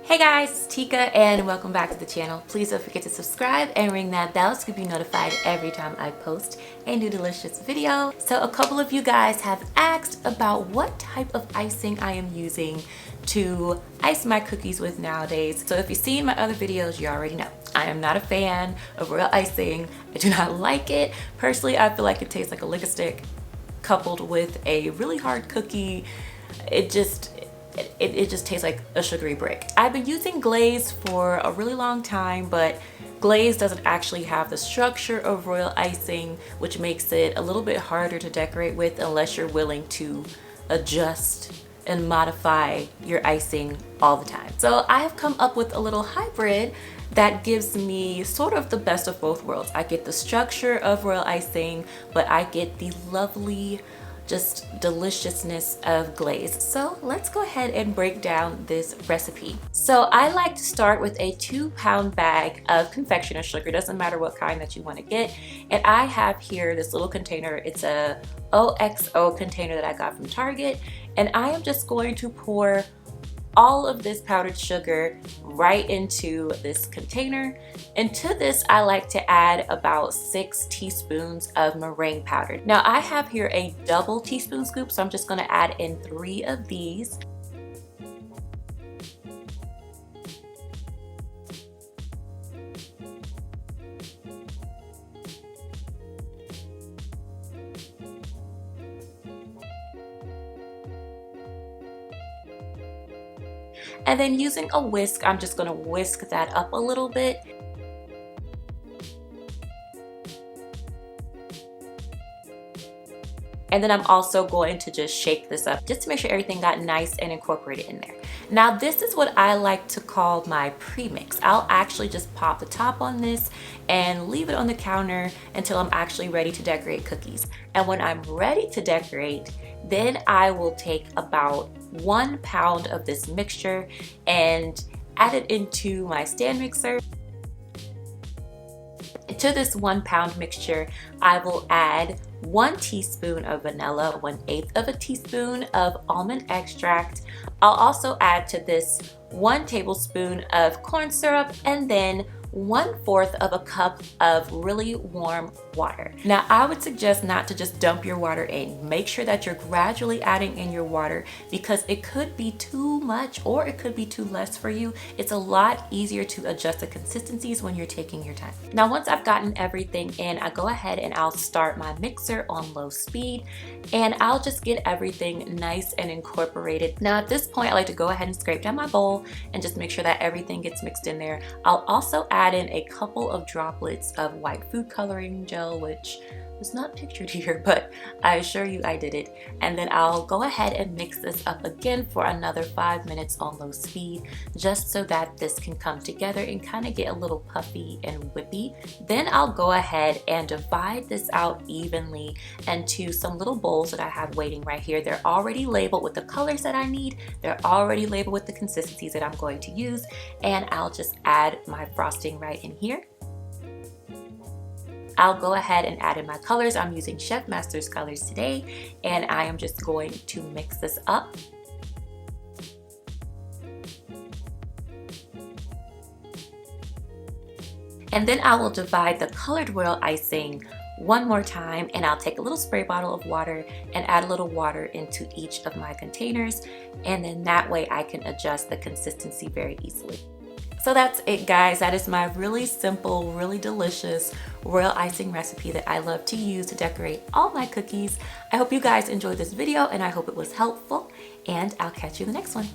Hey guys, it's Tika and welcome back to the channel. Please don't forget to subscribe and ring that bell so you can be notified every time I post a new delicious video. So a couple of you guys have asked about what type of icing I am using to ice my cookies with nowadays. So if you've seen my other videos, you already know. I am not a fan of royal icing. I do not like it. Personally, I feel like it tastes like a lick stick coupled with a really hard cookie. It just tastes like a sugary brick. I've been using glaze for a really long time, but glaze doesn't actually have the structure of royal icing, which makes it a little bit harder to decorate with unless you're willing to adjust and modify your icing all the time. So I have come up with a little hybrid that gives me sort of the best of both worlds. I get the structure of royal icing, but I get the lovely just deliciousness of glaze. So let's go ahead and break down this recipe. So I like to start with a 2-pound bag of confectioner sugar. Doesn't matter what kind that you want to get. And I have here this little container. It's a OXO container that I got from Target. And I am just going to pour all of this powdered sugar right into this container. And to this, I like to add about 6 teaspoons of meringue powder. Now I have here a double teaspoon scoop, so I'm just gonna add in 3 of these. And then using a whisk, I'm just gonna whisk that up a little bit. And then I'm also going to just shake this up just to make sure everything got nice and incorporated in there. Now this is what I like to call my premix. I'll actually just pop the top on this and leave it on the counter until I'm actually ready to decorate cookies. And when I'm ready to decorate, then I will take about 1 pound of this mixture and add it into my stand mixer. To this 1 pound mixture, I will add 1 teaspoon of vanilla, 1/8 of a teaspoon of almond extract. I'll also add to this 1 tablespoon of corn syrup and then 1/4 of a cup of really warm water. Now I would suggest not to just dump your water in. Make sure that you're gradually adding in your water because it could be too much or it could be too less for you. It's a lot easier to adjust the consistencies when you're taking your time. Now once I've gotten everything in, I go ahead and I'll start my mixer on low speed and I'll just get everything nice and incorporated. Now at this point, I like to go ahead and scrape down my bowl and just make sure that everything gets mixed in there. I'll also add in a couple of droplets of white food coloring gel, which was not pictured here, but I assure you I did it. And then I'll go ahead and mix this up again for another 5 minutes on low speed, just so that this can come together and kind of get a little puffy and whippy. Then I'll go ahead and divide this out evenly into some little bowls that I have waiting right here. They're already labeled with the colors that I need. They're already labeled with the consistencies that I'm going to use. And I'll just add my frosting right in here. I'll go ahead and add in my colors. I'm using Chefmaster's colors today, and I am just going to mix this up. And then I will divide the colored royal icing one more time, and I'll take a little spray bottle of water and add a little water into each of my containers, and then that way I can adjust the consistency very easily. So that's it, guys. That is my really simple, really delicious royal icing recipe that I love to use to decorate all my cookies. I hope you guys enjoyed this video and I hope it was helpful, and I'll catch you in the next one.